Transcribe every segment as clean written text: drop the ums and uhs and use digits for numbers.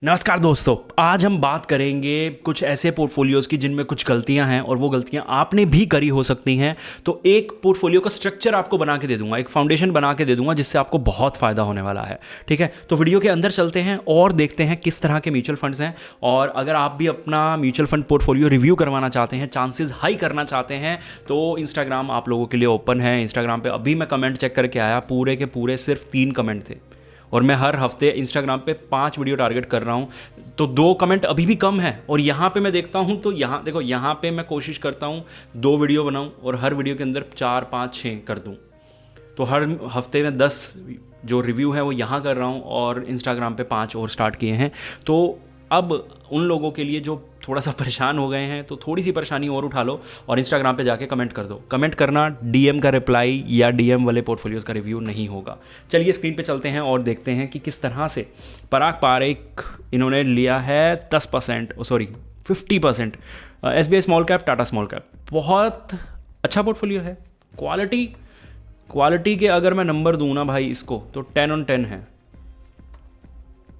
नमस्कार दोस्तों। आज हम बात करेंगे कुछ ऐसे पोर्टफोलियोज़ की जिनमें कुछ गलतियां हैं और वो गलतियां आपने भी करी हो सकती हैं। तो एक पोर्टफोलियो का स्ट्रक्चर आपको बना के दे दूंगा, एक फाउंडेशन बना के दे दूंगा जिससे आपको बहुत फ़ायदा होने वाला है। ठीक है, तो वीडियो के अंदर चलते हैं और देखते हैं किस तरह के म्यूचुअल फंड्स हैं। और अगर आप भी अपना म्यूचुअल फंड पोर्टफोलियो रिव्यू करवाना चाहते हैं, चांसेस हाई करना चाहते हैं, तो इंस्टाग्राम आप लोगों के लिए ओपन है। इंस्टाग्राम पर अभी मैं कमेंट चेक करके आया, पूरे के पूरे सिर्फ 3 कमेंट थे और मैं हर हफ्ते इंस्टाग्राम पे 5 वीडियो टारगेट कर रहा हूँ। तो 2 कमेंट अभी भी कम है। और यहाँ पे मैं देखता हूँ तो यहाँ देखो, यहाँ पे मैं कोशिश करता हूँ 2 वीडियो बनाऊँ और हर वीडियो के अंदर 4 5 6 कर दूँ। तो हर हफ्ते में 10 जो रिव्यू है वो यहाँ कर रहा हूँ और इंस्टाग्राम पे 5 और स्टार्ट किए हैं। तो अब उन लोगों के लिए जो थोड़ा सा परेशान हो गए हैं, तो थोड़ी सी परेशानी और उठा लो और इंस्टाग्राम पे जाके कमेंट कर दो। कमेंट करना, डीएम का रिप्लाई या डीएम वाले पोर्टफोलियोज़ का रिव्यू नहीं होगा। चलिए स्क्रीन पे चलते हैं और देखते हैं कि किस तरह से पराग पारेख इन्होंने लिया है 10%, sorry 50%। SBI small cap, Tata small cap, बहुत अच्छा पोर्टफोलियो है। क्वालिटी के अगर मैं नंबर दूँ ना भाई इसको, तो 10 on 10 है।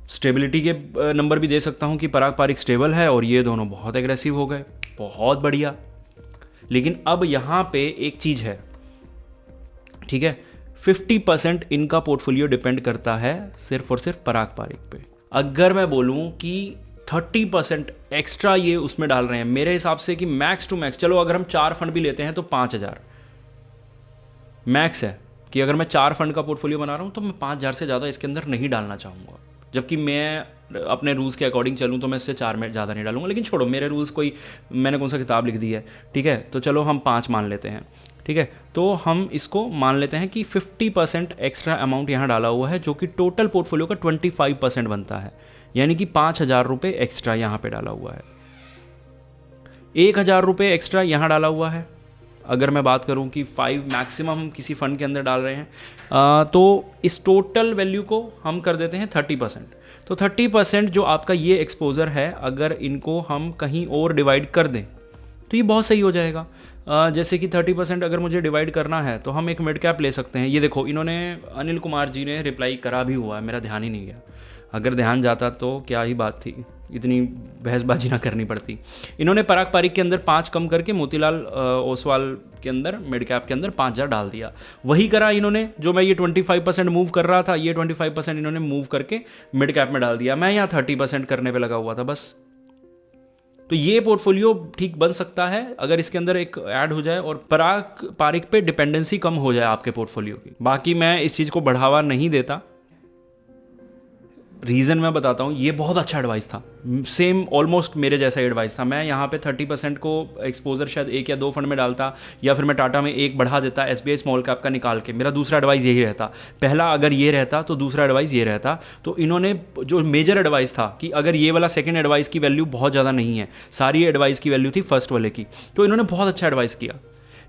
स्टेबिलिटी के नंबर भी दे सकता हूँ कि पराग पारिक स्टेबल है और ये दोनों बहुत एग्रेसिव हो गए, बहुत बढ़िया। लेकिन अब यहाँ पे एक चीज़ है, ठीक है, 50% इनका पोर्टफोलियो डिपेंड करता है सिर्फ और सिर्फ पराग पारिक पे। अगर मैं बोलूँ कि 30% एक्स्ट्रा ये उसमें डाल रहे हैं, मेरे हिसाब से कि मैक्स टू मैक्स, चलो अगर हम 4 फंड भी लेते हैं तो 5,000 मैक्स है। कि अगर मैं 4 फंड का पोर्टफोलियो बना रहा हूँ तो मैं 5,000 से ज़्यादा इसके अंदर नहीं डालना चाहूँगा। जबकि मैं अपने रूल्स के अकॉर्डिंग चलूँ तो मैं इससे 4 में ज़्यादा नहीं डालूंगा। लेकिन छोड़ो, मेरे रूल्स कोई, मैंने कौन सा किताब लिख दी है, ठीक है। तो चलो हम 5 मान लेते हैं, ठीक है। तो हम इसको मान लेते हैं कि 50% एक्स्ट्रा अमाउंट यहाँ डाला हुआ है, जो कि टोटल पोर्टफोलियो का 25% बनता है। यानी कि 5,000 रुपये एक्स्ट्रा यहाँ पे डाला हुआ है। 1,000 रुपये एक्स्ट्रा यहाँ डाला हुआ है। अगर मैं बात करूं कि 5 मैक्सिमम हम किसी फंड के अंदर डाल रहे हैं, तो इस टोटल वैल्यू को हम कर देते हैं 30%। तो 30% जो आपका ये एक्सपोज़र है, अगर इनको हम कहीं और डिवाइड कर दें तो ये बहुत सही हो जाएगा। जैसे कि 30% अगर मुझे डिवाइड करना है तो हम एक मिड कैप ले सकते हैं। ये देखो, इन्होंने, अनिल कुमार जी ने रिप्लाई करा भी हुआ है, मेरा ध्यान ही नहीं गया। अगर ध्यान जाता तो क्या ही बात थी, इतनी बहसबाजी ना करनी पड़ती। इन्होंने पराग पारिक के अंदर 5 कम करके मोतीलाल ओसवाल के अंदर मिड कैप के अंदर 5,000 डाल दिया। वही करा इन्होंने जो मैं ये 25% मूव कर रहा था, ये 25% इन्होंने मूव करके मिड कैप में डाल दिया। मैं यहाँ 30% करने पे लगा हुआ था बस। तो ये पोर्टफोलियो ठीक बन सकता है अगर इसके अंदर एक ऐड हो जाए और पराग पारिक पे डिपेंडेंसी कम हो जाए आपके पोर्टफोलियो की। बाकी मैं इस चीज़ को बढ़ावा नहीं देता। रीज़न मैं बताता हूँ, ये बहुत अच्छा एडवाइस था, सेम ऑलमोस्ट मेरे जैसा एडवाइस था। मैं यहाँ पे 30% को एक्सपोजर शायद 1 या 2 फंड में डालता, या फिर मैं टाटा में 1 बढ़ा देता, एसबीआई स्मॉल कैप का निकाल के। मेरा दूसरा एडवाइस यही रहता। पहला अगर ये रहता तो दूसरा एडवाइस ये रहता। तो इन्होंने जो मेजर एडवाइस था कि अगर ये वाला सेकेंड एडवाइस की वैल्यू बहुत ज़्यादा नहीं है, सारी एडवाइस की वैल्यू थी फर्स्ट वाले की, तो इन्होंने बहुत अच्छा एडवाइस किया।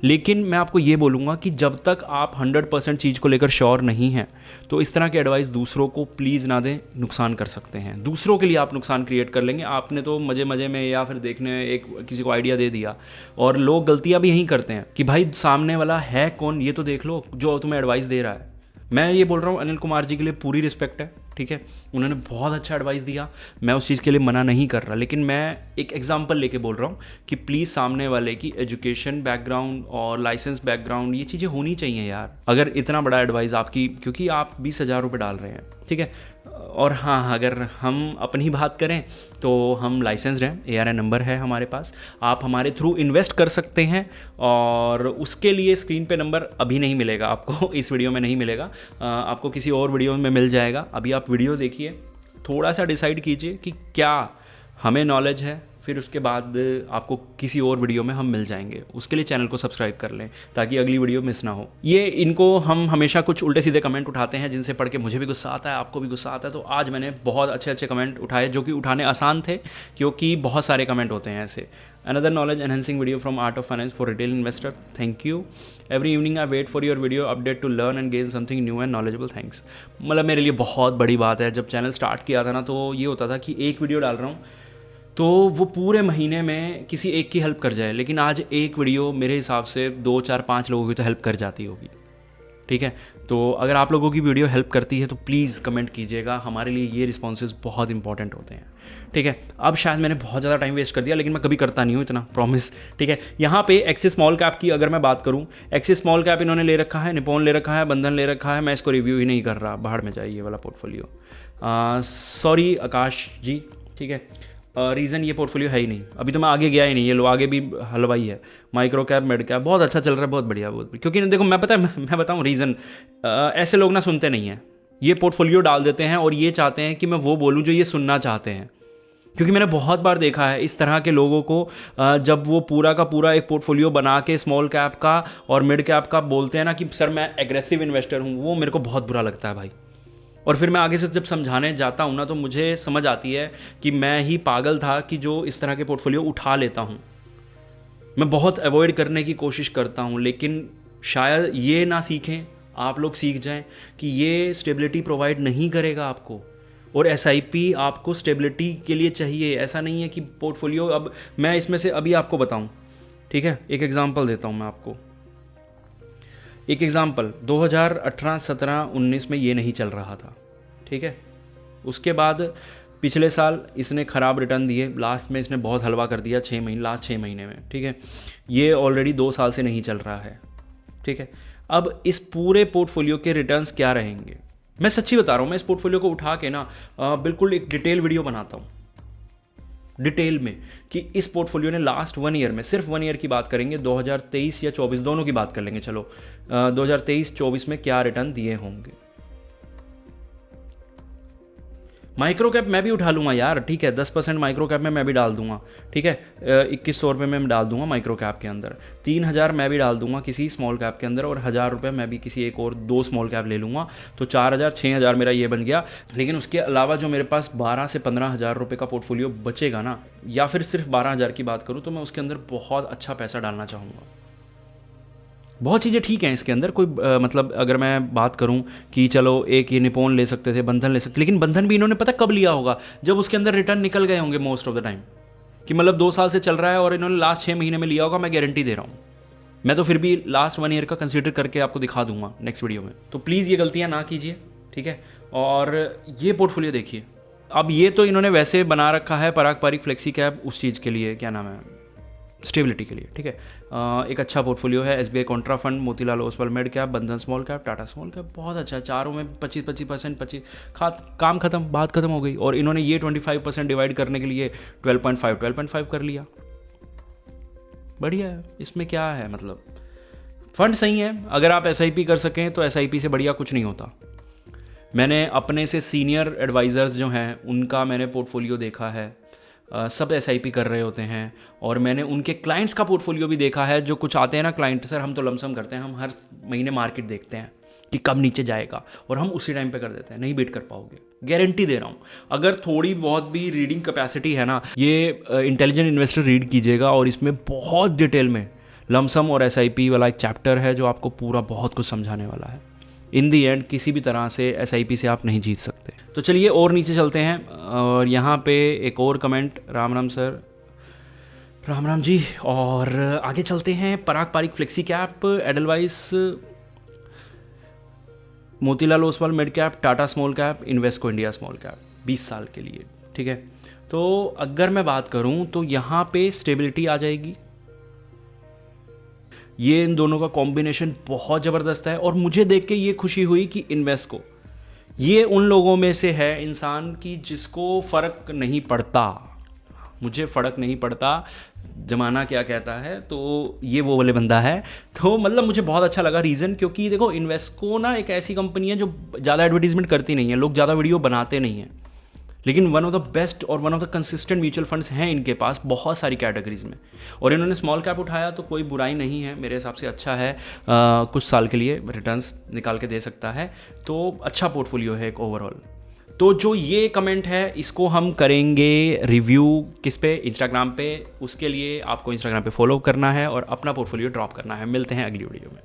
लेकिन मैं आपको ये बोलूँगा कि जब तक आप 100% चीज़ को लेकर श्योर नहीं हैं, तो इस तरह के एडवाइस दूसरों को प्लीज़ ना दें, नुकसान कर सकते हैं। दूसरों के लिए आप नुकसान क्रिएट कर लेंगे। आपने तो मज़े मज़े में या फिर देखने एक किसी को आइडिया दे दिया, और लोग गलतियाँ भी यहीं करते हैं कि भाई सामने वाला है कौन ये तो देख लो जो तुम्हें एडवाइस दे रहा है। मैं ये बोल रहा हूँ, अनिल कुमार जी के लिए पूरी रिस्पेक्ट है, ठीक है, उन्होंने बहुत अच्छा एडवाइस दिया, मैं उस चीज़ के लिए मना नहीं कर रहा। लेकिन मैं एक एग्जांपल लेके बोल रहा हूँ कि प्लीज़ सामने वाले की एजुकेशन बैकग्राउंड और लाइसेंस बैकग्राउंड, ये चीज़ें होनी चाहिए यार। अगर इतना बड़ा एडवाइस आपकी, क्योंकि आप 20,000 रुपये डाल रहे हैं, ठीक है। और हाँ, अगर हम अपनी बात करें तो हम लाइसेंस्ड हैं, ARN नंबर है हमारे पास, आप हमारे थ्रू इन्वेस्ट कर सकते हैं। और उसके लिए स्क्रीन पे नंबर अभी नहीं मिलेगा आपको, इस वीडियो में नहीं मिलेगा, आपको किसी और वीडियो में मिल जाएगा। अभी आप वीडियो देखिए, थोड़ा सा डिसाइड कीजिए कि क्या हमें नॉलेज है, फिर उसके बाद आपको किसी और वीडियो में हम मिल जाएंगे। उसके लिए चैनल को सब्सक्राइब कर लें ताकि अगली वीडियो मिस ना हो। ये इनको हम हमेशा कुछ उल्टे सीधे कमेंट उठाते हैं जिनसे पढ़ के मुझे भी गुस्सा आता है, आपको भी गुस्सा आता है। तो आज मैंने बहुत अच्छे अच्छे कमेंट उठाए जो कि उठाने आसान थे, क्योंकि बहुत सारे कमेंट होते हैं ऐसे। Another knowledge enhancing video from Art of Finance for Retail Investor. Thank you. Every evening I wait for your video update to learn and gain something new and knowledgeable. Thanks. मतलब मेरे लिए बहुत बड़ी बात है। जब चैनल स्टार्ट किया था ना, तो ये होता था कि एक वीडियो डाल रहा हूँ तो वो पूरे महीने में किसी एक की हेल्प कर जाए। लेकिन आज एक वीडियो मेरे हिसाब से 2 4 5 लोगों की तो हेल्प कर जाती होगी। ठीक है। तो अगर आप लोगों की वीडियो हेल्प करती है तो प्लीज़ कमेंट कीजिएगा, हमारे लिए ये रिस्पॉन्सेज बहुत इंपॉर्टेंट होते हैं, ठीक है। अब शायद मैंने बहुत ज़्यादा टाइम वेस्ट कर दिया, लेकिन मैं कभी करता नहीं हूँ इतना, प्रॉमिस, ठीक है। यहाँ पे एक्सिस स्मॉल कैप की अगर मैं बात करूँ, एक्सिस स्मॉल कैप इन्होंने ले रखा है, निपॉन ले रखा है, बंधन ले रखा है, मैं इसको रिव्यू ही नहीं कर रहा, बाहर में जाइए वाला पोर्टफोलियो, सॉरी आकाश जी, ठीक है। रीज़न ये पोर्टफोलियो है ही नहीं, अभी तो मैं आगे गया ही नहीं, ये लो आगे भी हलवाई है, माइक्रो कैप मिड कैप बहुत अच्छा चल रहा है, बहुत बढ़िया, बहुत बढ़िया। क्योंकि देखो मैं मैं बताऊँ रीज़न, ऐसे लोग ना सुनते नहीं हैं, ये पोर्टफोलियो डाल देते हैं और ये चाहते हैं कि मैं वो बोलूँ जो ये सुनना चाहते हैं। क्योंकि मैंने बहुत बार देखा है इस तरह के लोगों को, जब वो पूरा का पूरा एक पोर्टफोलियो बना के स्मॉल कैप का और मिड कैप का बोलते हैं ना कि सर मैं एग्रेसिव इन्वेस्टर हूँ, वो मेरे को बहुत बुरा लगता है भाई। और फिर मैं आगे से जब समझाने जाता हूँ ना तो मुझे समझ आती है कि मैं ही पागल था कि जो इस तरह के पोर्टफोलियो उठा लेता हूँ। मैं बहुत अवॉइड करने की कोशिश करता हूँ, लेकिन शायद ये ना सीखें, आप लोग सीख जाएं कि ये स्टेबिलिटी प्रोवाइड नहीं करेगा आपको, और एसआईपी आपको स्टेबिलिटी के लिए चाहिए। ऐसा नहीं है कि पोर्टफोलियो, अब मैं इसमें से अभी आपको बताऊँ, ठीक है, एक एग्जांपल देता हूँ मैं आपको। एक एग्ज़ाम्पल 2018, 17, 19 में ये नहीं चल रहा था, ठीक है। उसके बाद पिछले साल इसने ख़राब रिटर्न दिए, लास्ट में इसने बहुत हलवा कर दिया, 6 महीने, लास्ट 6 महीने में, ठीक है। ये ऑलरेडी 2 साल से नहीं चल रहा है, ठीक है। अब इस पूरे पोर्टफोलियो के रिटर्न्स क्या रहेंगे, मैं सच्ची बता रहा हूँ, मैं इस पोर्टफोलियो को उठा के ना बिल्कुल एक डिटेल वीडियो बनाता हूँ, डिटेल में, कि इस पोर्टफोलियो ने लास्ट 1 ईयर में, सिर्फ 1 ईयर की बात करेंगे, 2023 या 24 दोनों की बात कर लेंगे, चलो 2023-24 में क्या रिटर्न दिए होंगे। माइक्रो कैप मैं भी उठा लूँगा यार, ठीक है, 10% माइक्रो कैप में मैं भी डाल दूंगा, ठीक है। 2100 रुपये में मैं डाल दूंगा माइक्रो कैप के अंदर, 3000 मैं भी डाल दूंगा किसी स्मॉल कैप के अंदर, और 1000 रुपये मैं भी किसी एक और 2 स्मॉल कैप ले लूँगा, तो 4000 6000 मेरा ये बन गया। लेकिन उसके अलावा जो मेरे पास 12 से 15 हज़ार रुपये का पोर्टफोलियो बचेगा ना, या फिर सिर्फ 12,000 की बात करूँ, तो मैं उसके अंदर बहुत अच्छा पैसा डालना चाहूँगा। बहुत चीज़ें ठीक हैं इसके अंदर, कोई मतलब अगर मैं बात करूं कि चलो एक ये निपॉन ले सकते थे, बंधन ले सकते, लेकिन बंधन भी इन्होंने पता कब लिया होगा, जब उसके अंदर रिटर्न निकल गए होंगे मोस्ट ऑफ द टाइम, कि मतलब 2 साल से चल रहा है और इन्होंने लास्ट 6 महीने में लिया होगा, मैं गारंटी दे रहा हूँ। मैं तो फिर भी लास्ट 1 ईयर का कंसिडर करके आपको दिखा दूंगा नेक्स्ट वीडियो में। तो प्लीज़ ये गलतियाँ ना कीजिए, ठीक है। और ये पोर्टफोलियो देखिए, अब ये तो इन्होंने वैसे बना रखा है पारंपरिक फ्लेक्सी कैप, उस चीज़ के लिए क्या नाम है, स्टेबिलिटी के लिए, ठीक है। एक अच्छा पोर्टफोलियो है, SBI contra fund, Motilal Oswal mid cap, Bandhan small cap, Tata small cap, बहुत अच्छा है। चारों में 25% काम खत्म, बात खत्म हो गई। और इन्होंने ये 25% डिवाइड करने के लिए 12.5 कर लिया, बढ़िया है। इसमें क्या है, मतलब फंड सही है। अगर आप एसआईपी कर सकें तो एसआईपी से बढ़िया कुछ नहीं होता। मैंने अपने से सीनियर एडवाइज़र्स जो हैं उनका मैंने पोर्टफोलियो देखा है, सब एसआईपी कर रहे होते हैं, और मैंने उनके क्लाइंट्स का पोर्टफोलियो भी देखा है। जो कुछ आते हैं ना क्लाइंट, सर हम तो लमसम करते हैं, हम हर महीने मार्केट देखते हैं कि कब नीचे जाएगा, और हम उसी टाइम पे कर देते हैं, नहीं बीट कर पाओगे, गारंटी दे रहा हूँ। अगर थोड़ी बहुत भी रीडिंग कैपेसिटी है ना, ये इंटेलिजेंट इन्वेस्टर रीड कीजिएगा, और इसमें बहुत डिटेल में लमसम और एसआईपी वाला एक चैप्टर है जो आपको पूरा बहुत कुछ समझाने वाला है। इन दी एंड किसी भी तरह से एसआईपी से आप नहीं जीत सकते। तो चलिए और नीचे चलते हैं, और यहाँ पे एक और कमेंट, राम राम सर, राम राम जी। और आगे चलते हैं, पारंपरिक flexi cap, Edelweiss, Motilal Oswal mid cap, Tata small cap, Invesco India small cap, 20 साल के लिए, ठीक है। तो अगर मैं बात करूँ तो यहाँ पे स्टेबिलिटी आ जाएगी। ये इन दोनों का कॉम्बिनेशन बहुत ज़बरदस्त है, और मुझे देख के ये खुशी हुई कि इन्वेस्को ये उन लोगों में से है इंसान की जिसको फ़र्क नहीं पड़ता। मुझे फ़र्क नहीं पड़ता ज़माना क्या कहता है, तो ये वो वाले बंदा है। तो मतलब मुझे बहुत अच्छा लगा रीज़न, क्योंकि देखो इन्वेस्को ना एक ऐसी कंपनी है जो ज़्यादा एडवर्टीजमेंट करती नहीं है, लोग ज़्यादा वीडियो बनाते नहीं हैं, लेकिन वन ऑफ द बेस्ट और one of the consistent mutual funds हैं इनके पास बहुत सारी कैटेगरीज में। और इन्होंने स्मॉल कैप उठाया तो कोई बुराई नहीं है, मेरे हिसाब से अच्छा है, कुछ साल के लिए रिटर्न्स निकाल के दे सकता है, तो अच्छा पोर्टफोलियो है एक ओवरऑल। तो जो ये कमेंट है इसको हम करेंगे रिव्यू किस पे, इंस्टाग्राम पे। उसके लिए आपको इंस्टाग्राम पे फॉलो करना है और अपना पोर्टफोलियो ड्रॉप करना है। मिलते हैं अगली वीडियो में।